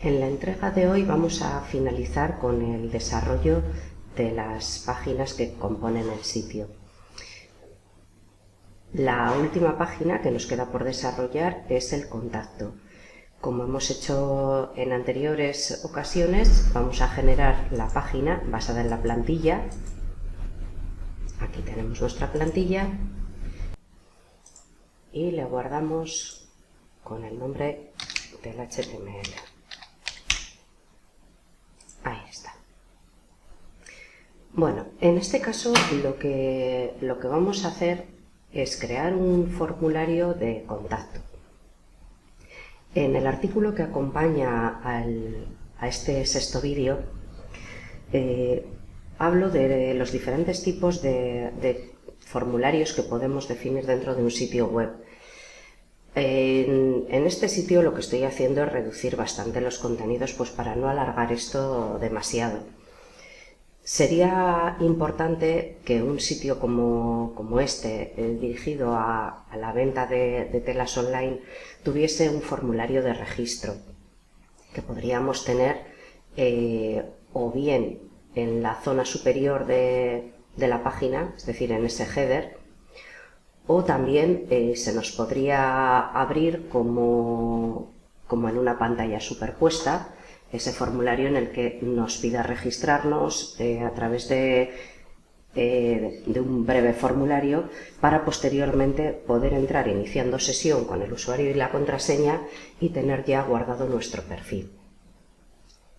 En la entrega de hoy vamos a finalizar con el desarrollo de las páginas que componen el sitio. La última página que nos queda por desarrollar es el contacto. Como hemos hecho en anteriores ocasiones, vamos a generar la página basada en la plantilla. Aquí tenemos nuestra plantilla y le guardamos con el nombre del HTML. Ahí está. Bueno, en este caso lo que vamos a hacer es crear un formulario de contacto. En el artículo que acompaña a este sexto vídeo hablo de los diferentes tipos de formularios que podemos definir dentro de un sitio web. En este sitio lo que estoy haciendo es reducir bastante los contenidos, pues para no alargar esto demasiado. Sería importante que un sitio como este, dirigido a la venta de telas online, tuviese un formulario de registro que podríamos tener o bien en la zona superior de la página, es decir, en ese header, o también se nos podría abrir como en una pantalla superpuesta ese formulario en el que nos pida registrarnos a través de un breve formulario para posteriormente poder entrar iniciando sesión con el usuario y la contraseña y tener ya guardado nuestro perfil.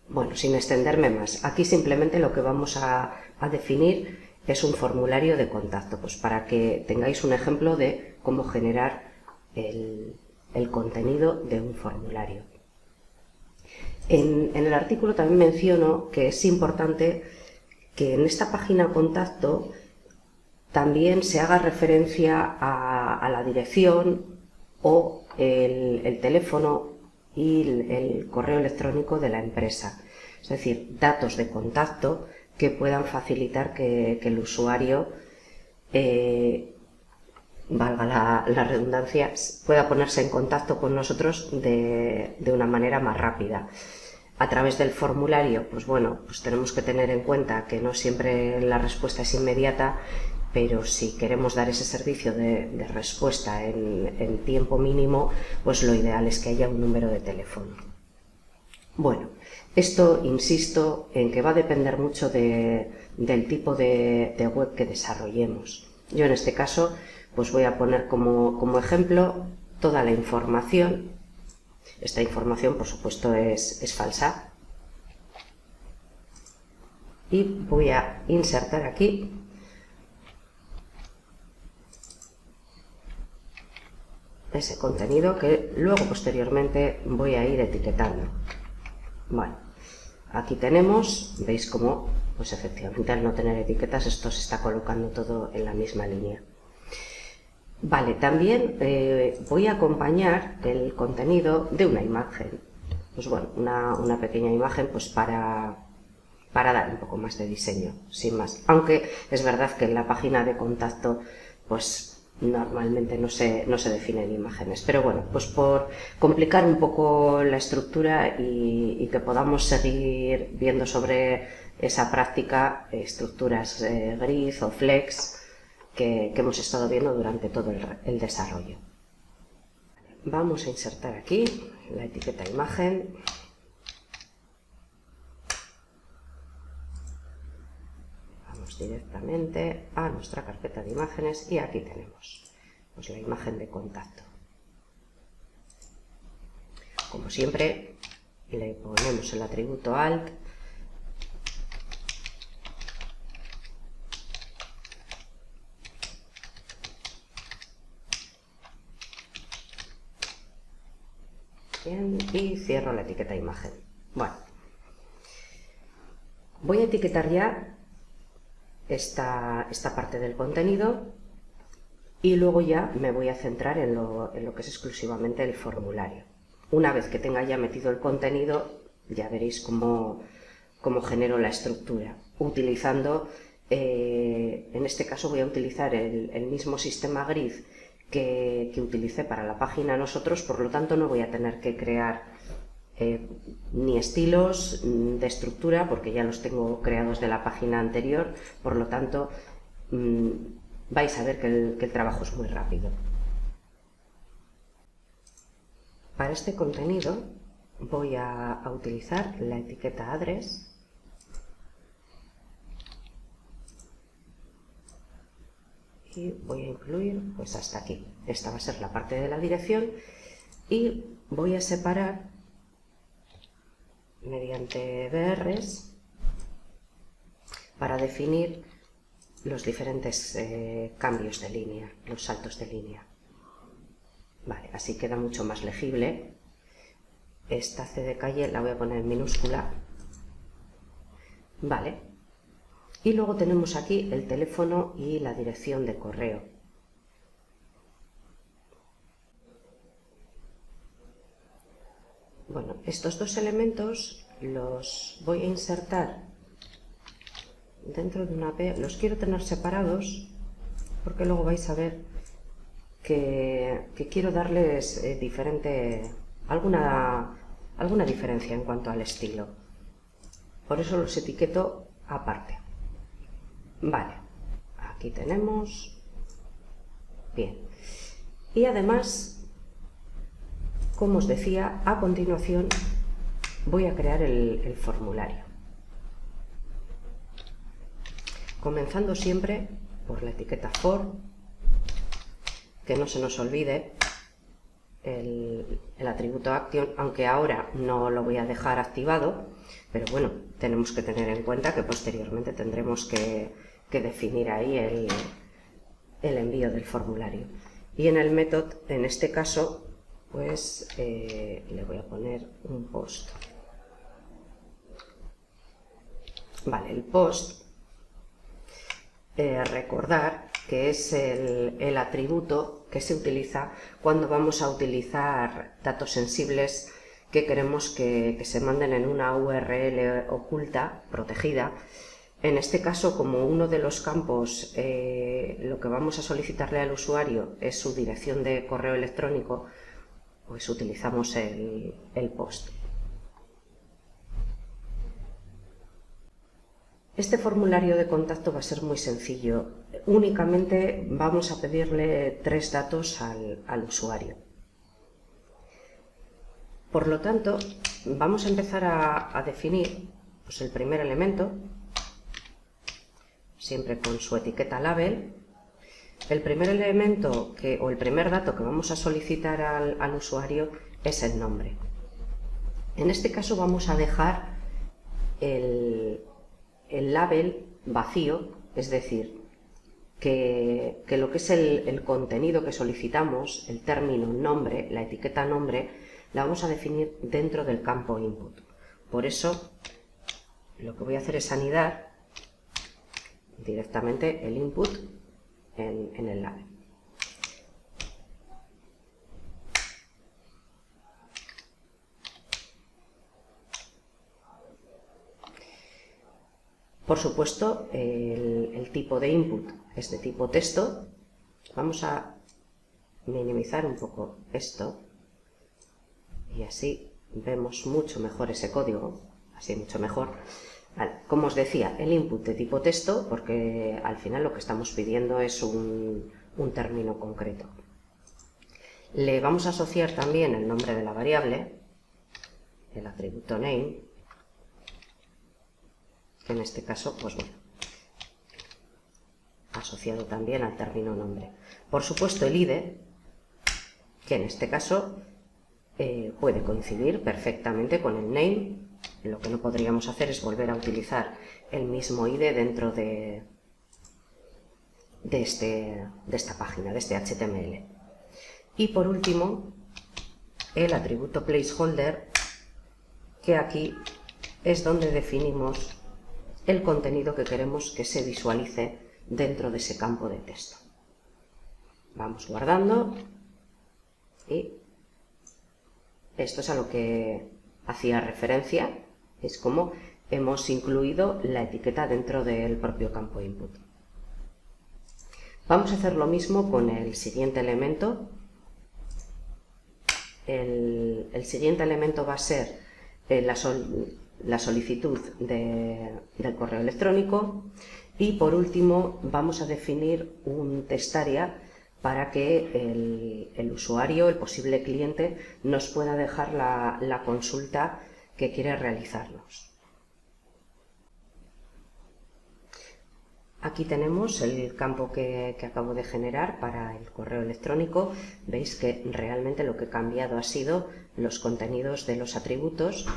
Bueno, sin extenderme más, aquí simplemente lo que vamos a definir es un formulario de contacto, pues para que tengáis un ejemplo de cómo generar el contenido de un formulario. En el artículo también menciono que es importante que en esta página contacto también se haga referencia a la dirección o el teléfono y el correo electrónico de la empresa, es decir, datos de contacto que puedan facilitar que el usuario, valga la redundancia, pueda ponerse en contacto con nosotros de una manera más rápida. A través del formulario, pues bueno, pues tenemos que tener en cuenta que no siempre la respuesta es inmediata, pero si queremos dar ese servicio de respuesta en tiempo mínimo, pues lo ideal es que haya un número de teléfono. Bueno, esto insisto en que va a depender mucho del tipo de web que desarrollemos. Yo en este caso pues voy a poner como ejemplo toda la información. Esta información por supuesto es falsa. Y voy a insertar aquí ese contenido que luego posteriormente voy a ir etiquetando. Bueno, aquí tenemos, veis cómo, pues efectivamente al no tener etiquetas esto se está colocando todo en la misma línea. Vale, también voy a acompañar el contenido de una imagen. Pues bueno, una pequeña imagen pues para dar un poco más de diseño, sin más. Aunque es verdad que en la página de contacto pues normalmente no se definen imágenes, pero bueno, pues por complicar un poco la estructura y que podamos seguir viendo sobre esa práctica estructuras grid o flex que hemos estado viendo durante todo el desarrollo. Vamos a insertar aquí la etiqueta imagen. Vamos directamente a nuestra carpeta de imágenes y aquí tenemos pues la imagen de contacto. Como siempre, le ponemos el atributo alt . Bien, y cierro la etiqueta imagen. Bueno, voy a etiquetar ya esta parte del contenido y luego ya me voy a centrar en lo que es exclusivamente el formulario. Una vez que tenga ya metido el contenido, ya veréis cómo genero la estructura, utilizando, en este caso voy a utilizar el mismo sistema grid que utilicé para la página nosotros, por lo tanto no voy a tener que crear ni estilos de estructura, porque ya los tengo creados de la página anterior, por lo tanto vais a ver que el trabajo es muy rápido. Para este contenido voy a utilizar la etiqueta address y voy a incluir pues hasta aquí. Esta va a ser la parte de la dirección y voy a separar mediante BRs para definir los diferentes cambios de línea, los saltos de línea. Vale, así queda mucho más legible. Esta C de calle la voy a poner en minúscula. Vale. Y luego tenemos aquí el teléfono y la dirección de correo. Bueno, estos dos elementos los voy a insertar dentro de una P. Los quiero tener separados porque luego vais a ver que quiero darles alguna diferencia en cuanto al estilo. Por eso los etiqueto aparte. Vale, aquí tenemos. Bien. Y además, como os decía, a continuación voy a crear el formulario. Comenzando siempre por la etiqueta for, que no se nos olvide el atributo action, aunque ahora no lo voy a dejar activado, pero bueno, tenemos que tener en cuenta que posteriormente tendremos que definir ahí el envío del formulario. Y en el método, en este caso, pues le voy a poner un post. Vale, el post, recordar que es el atributo que se utiliza cuando vamos a utilizar datos sensibles que queremos que se manden en una URL oculta, protegida. En este caso, como uno de los campos lo que vamos a solicitarle al usuario es su dirección de correo electrónico, pues utilizamos el post. Este formulario de contacto va a ser muy sencillo. Únicamente vamos a pedirle 3 datos al usuario. Por lo tanto, vamos a empezar a definir pues, el primer elemento, siempre con su etiqueta label. El primer elemento o el primer dato que vamos a solicitar al usuario es el nombre. En este caso vamos a dejar el label vacío, es decir, que lo que es el contenido que solicitamos, el término nombre, la etiqueta nombre, la vamos a definir dentro del campo input. Por eso, lo que voy a hacer es anidar directamente el input en el label. Por supuesto, el tipo de input es de tipo texto. Vamos a minimizar un poco esto y así vemos mucho mejor ese código, así mucho mejor. Vale, como os decía, el input de tipo texto, porque al final lo que estamos pidiendo es un término concreto. Le vamos a asociar también el nombre de la variable, el atributo name, que en este caso, pues bueno, asociado también al término nombre. Por supuesto el ID, que en este caso puede coincidir perfectamente con el name. Lo que no podríamos hacer es volver a utilizar el mismo ID dentro de esta página, de este HTML. Y por último, el atributo placeholder, que aquí es donde definimos el contenido que queremos que se visualice dentro de ese campo de texto. Vamos guardando y esto es a lo que hacía referencia, es como hemos incluido la etiqueta dentro del propio campo input. Vamos a hacer lo mismo con el siguiente elemento. El siguiente elemento va a ser la solicitud del correo electrónico y por último vamos a definir un testarea para que el usuario, el posible cliente, nos pueda dejar la consulta que quiere realizarnos. Aquí tenemos el campo que acabo de generar para el correo electrónico. Veis que realmente lo que he cambiado ha sido los contenidos de los atributos.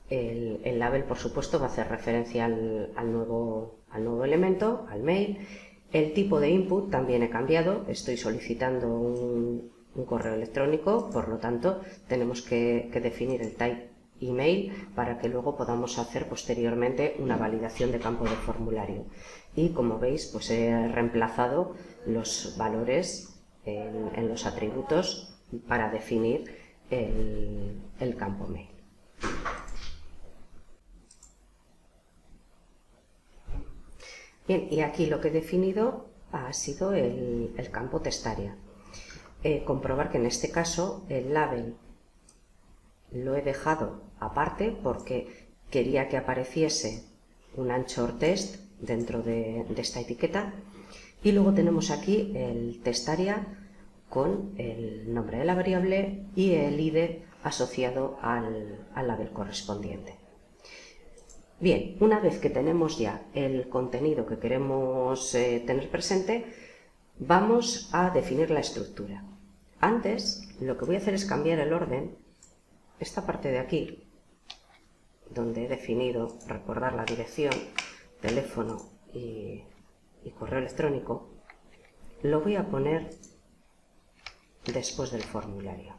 El label, por supuesto, va a hacer referencia al nuevo elemento, al mail. El tipo de input también he cambiado. Estoy solicitando un correo electrónico, por lo tanto, tenemos que definir el type email para que luego podamos hacer posteriormente una validación de campo de formulario. Y como veis, pues he reemplazado los valores en los atributos para definir el campo mail. Bien, y aquí lo que he definido ha sido el campo testarea. Comprobar que en este caso el label lo he dejado aparte porque quería que apareciese un anchor test dentro de esta etiqueta, y luego tenemos aquí el testarea con el nombre de la variable y el ID asociado al label correspondiente. Bien, una vez que tenemos ya el contenido que queremos tener presente, vamos a definir la estructura. Antes, lo que voy a hacer es cambiar el orden. Esta parte de aquí, donde he definido, recordar la dirección, teléfono y correo electrónico, lo voy a poner después del formulario.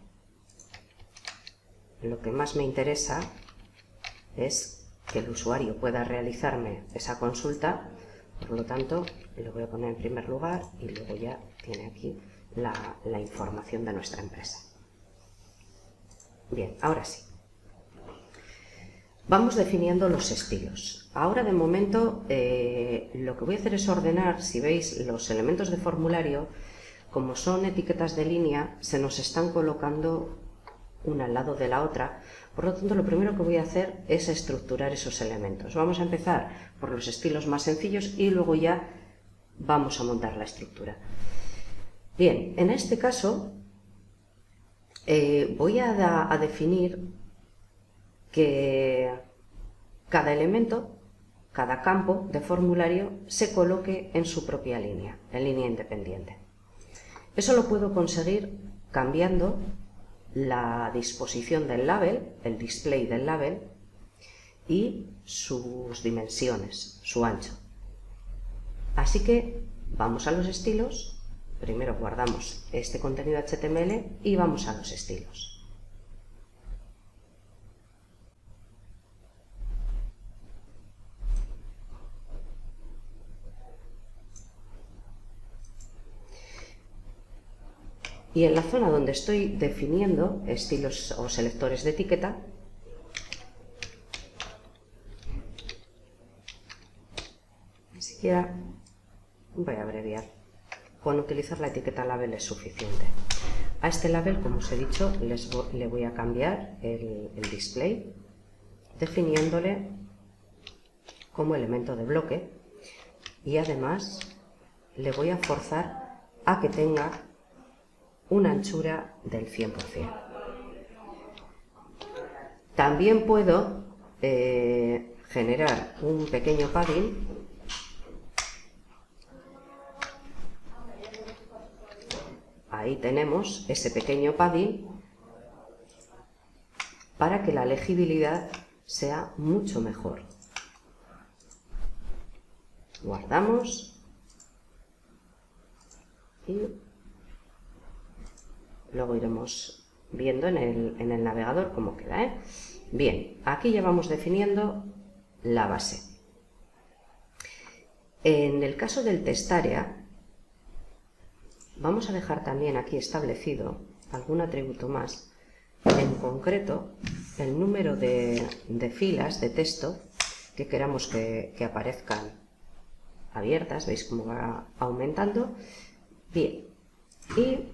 Lo que más me interesa es que el usuario pueda realizarme esa consulta, por lo tanto lo voy a poner en primer lugar y luego ya tiene aquí la información de nuestra empresa. Bien, ahora sí. Vamos definiendo los estilos. Ahora de momento lo que voy a hacer es ordenar, si veis, los elementos de formulario. Como son etiquetas de línea, se nos están colocando una al lado de la otra. Por lo tanto, lo primero que voy a hacer es estructurar esos elementos. Vamos a empezar por los estilos más sencillos y luego ya vamos a montar la estructura. Bien, en este caso voy a definir que cada elemento, cada campo de formulario se coloque en su propia línea, en línea independiente. Eso lo puedo conseguir cambiando la disposición del label, el display del label y sus dimensiones, su ancho. Así que vamos a los estilos. Primero guardamos este contenido HTML y vamos a los estilos. Y en la zona donde estoy definiendo estilos o selectores de etiqueta, ni siquiera voy a abreviar. Con utilizar la etiqueta label es suficiente. A este label, como os he dicho, le voy a cambiar el display, definiéndole como elemento de bloque, y además le voy a forzar a que tenga una anchura del 100%. También puedo generar un pequeño padding Ahí tenemos ese pequeño padding para que la legibilidad sea mucho mejor. Guardamos y luego iremos viendo en el navegador cómo queda, Bien, aquí ya vamos definiendo la base. En el caso del testarea, vamos a dejar también aquí establecido algún atributo más, en concreto el número de filas de texto que queramos que aparezcan abiertas. ¿Veis cómo va aumentando? Bien, y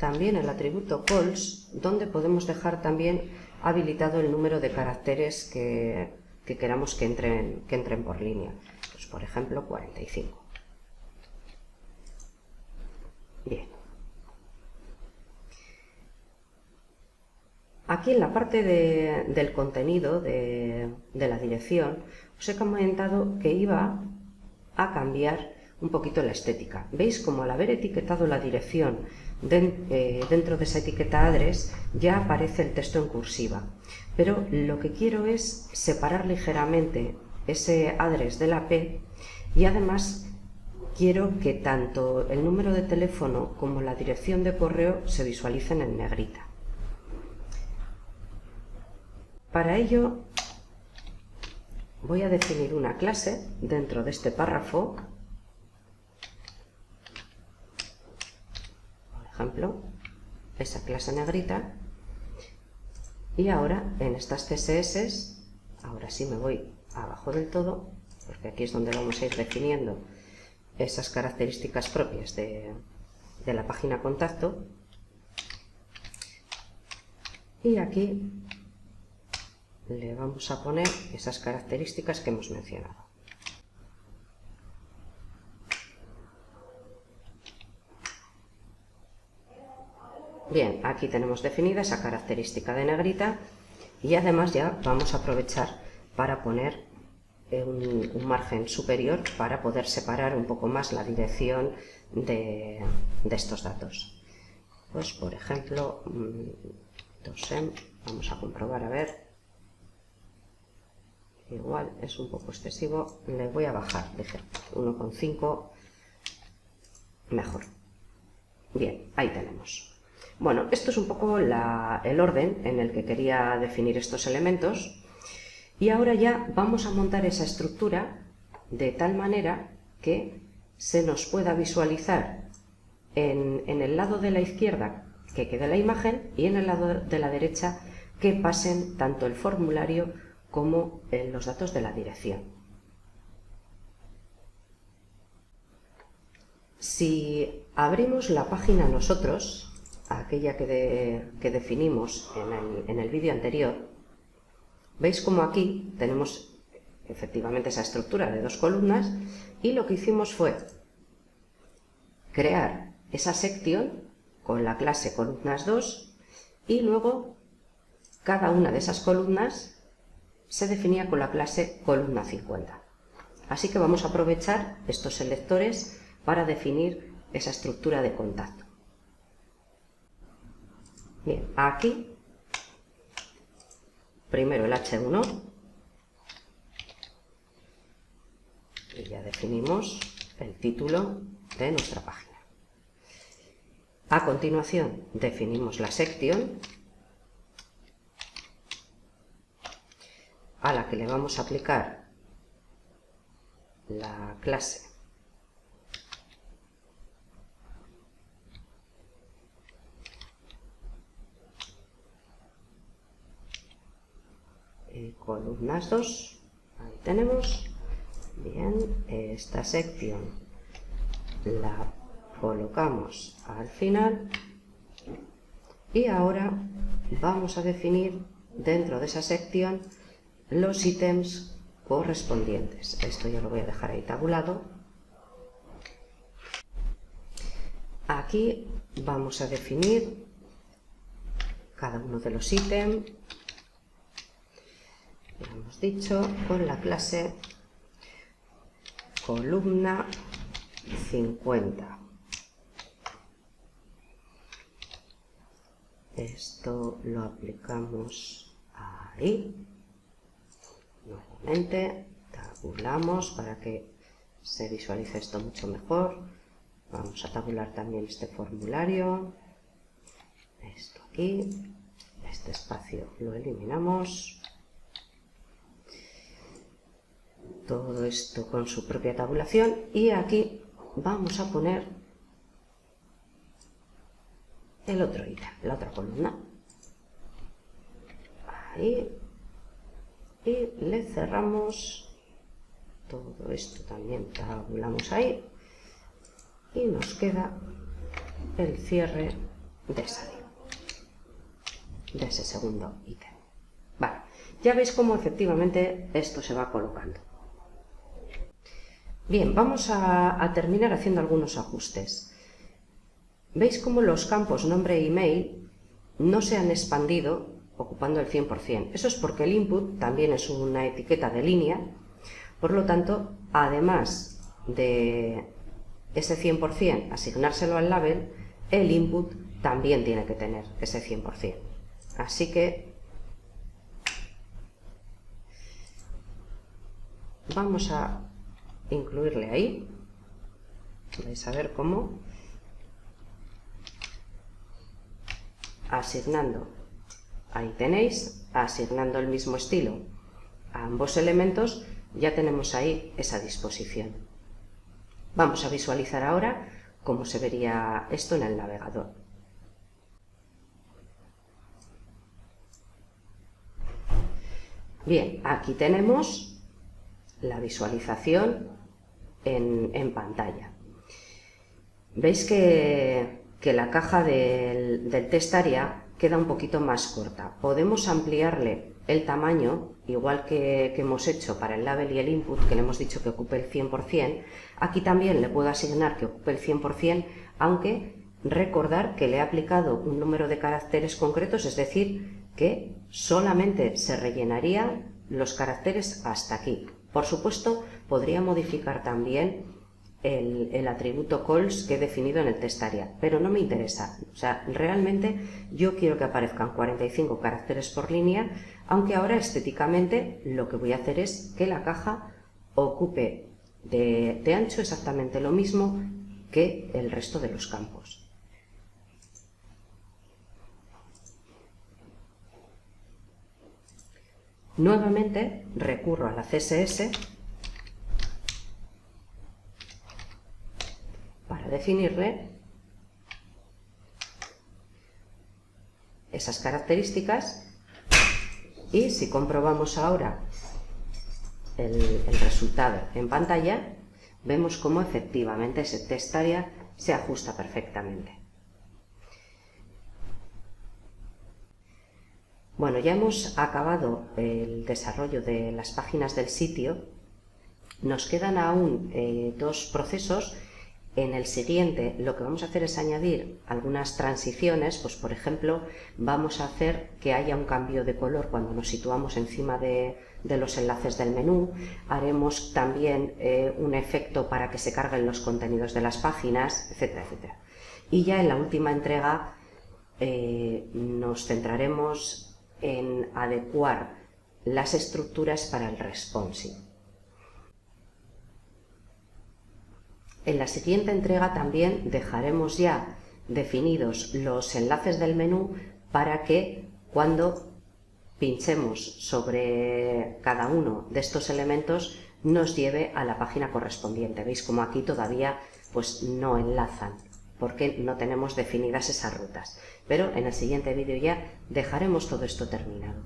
también el atributo calls, donde podemos dejar también habilitado el número de caracteres que queramos que entren por línea. Pues, por ejemplo, 45. Bien. Aquí en la parte del contenido de la dirección os he comentado que iba a cambiar un poquito la estética. ¿Veis? Como al haber etiquetado la dirección dentro de esa etiqueta address ya aparece el texto en cursiva. Pero lo que quiero es separar ligeramente ese address de la P y además quiero que tanto el número de teléfono como la dirección de correo se visualicen en negrita. Para ello voy a definir una clase dentro de este párrafo, por ejemplo, esa clase negrita, y ahora en estas CSS, ahora sí me voy abajo del todo, porque aquí es donde vamos a ir definiendo esas características propias de la página contacto, y aquí le vamos a poner esas características que hemos mencionado. Bien, aquí tenemos definida esa característica de negrita y además ya vamos a aprovechar para poner un margen superior para poder separar un poco más la dirección de estos datos. Pues, por ejemplo, dosem, vamos a comprobar a ver. Igual es un poco excesivo, le voy a bajar, dije 1,5, mejor. Bien, ahí tenemos. Bueno, esto es un poco el orden en el que quería definir estos elementos y ahora ya vamos a montar esa estructura de tal manera que se nos pueda visualizar en el lado de la izquierda que quede la imagen y en el lado de la derecha que pasen tanto el formulario como los datos de la dirección. Si abrimos la página nosotros, aquella que definimos en el vídeo anterior, veis como aquí tenemos efectivamente esa estructura de dos columnas y lo que hicimos fue crear esa sección con la clase columnas2 y luego cada una de esas columnas se definía con la clase columna 50. Así que vamos a aprovechar estos selectores para definir esa estructura de contacto. Bien, aquí, primero el H1, y ya definimos el título de nuestra página. A continuación, definimos la sección, a la que le vamos a aplicar la clase columnas 2, ahí tenemos. Bien, esta sección la colocamos al final y ahora vamos a definir dentro de esa sección los ítems correspondientes. Esto ya lo voy a dejar ahí tabulado. Aquí vamos a definir cada uno de los ítems, ya hemos dicho, con la clase columna 50. Esto lo aplicamos ahí. Nuevamente tabulamos para que se visualice esto mucho mejor. Vamos a tabular también este formulario, esto aquí, este espacio lo eliminamos, todo esto con su propia tabulación y aquí vamos a poner el otro ítem, la otra columna, ahí. Y le cerramos todo esto, también tabulamos ahí y nos queda el cierre de ese segundo ítem. Vale, ya veis cómo efectivamente esto se va colocando. Bien, vamos a terminar haciendo algunos ajustes. ¿Veis cómo los campos nombre e email no se han expandido ocupando el 100%? Eso es porque el input también es una etiqueta de línea, por lo tanto, además de ese 100% asignárselo al label, el input también tiene que tener ese 100%. Así que vamos a incluirle ahí. Vais a ver cómo asignando, ahí tenéis, asignando el mismo estilo a ambos elementos, ya tenemos ahí esa disposición. Vamos a visualizar ahora cómo se vería esto en el navegador. Bien, aquí tenemos la visualización en pantalla. Veis que la caja del test area queda un poquito más corta. Podemos ampliarle el tamaño, igual que hemos hecho para el label y el input, que le hemos dicho que ocupe el 100%. Aquí también le puedo asignar que ocupe el 100%, aunque recordar que le he aplicado un número de caracteres concretos, es decir, que solamente se rellenarían los caracteres hasta aquí. Por supuesto, podría modificar también el atributo calls que he definido en el test area, pero no me interesa. O sea, realmente yo quiero que aparezcan 45 caracteres por línea, aunque ahora estéticamente lo que voy a hacer es que la caja ocupe de ancho exactamente lo mismo que el resto de los campos. Nuevamente recurro a la CSS para definirle esas características, y si comprobamos ahora el resultado en pantalla, vemos cómo efectivamente ese test area se ajusta perfectamente. Bueno, ya hemos acabado el desarrollo de las páginas del sitio. Nos quedan aún dos procesos. En el siguiente lo que vamos a hacer es añadir algunas transiciones, pues por ejemplo vamos a hacer que haya un cambio de color cuando nos situamos encima de los enlaces del menú. Haremos también un efecto para que se carguen los contenidos de las páginas, etcétera, etcétera. Y ya en la última entrega nos centraremos en adecuar las estructuras para el responsive. En la siguiente entrega también dejaremos ya definidos los enlaces del menú para que cuando pinchemos sobre cada uno de estos elementos nos lleve a la página correspondiente. Veis como aquí todavía pues no enlazan porque no tenemos definidas esas rutas. Pero en el siguiente vídeo ya dejaremos todo esto terminado.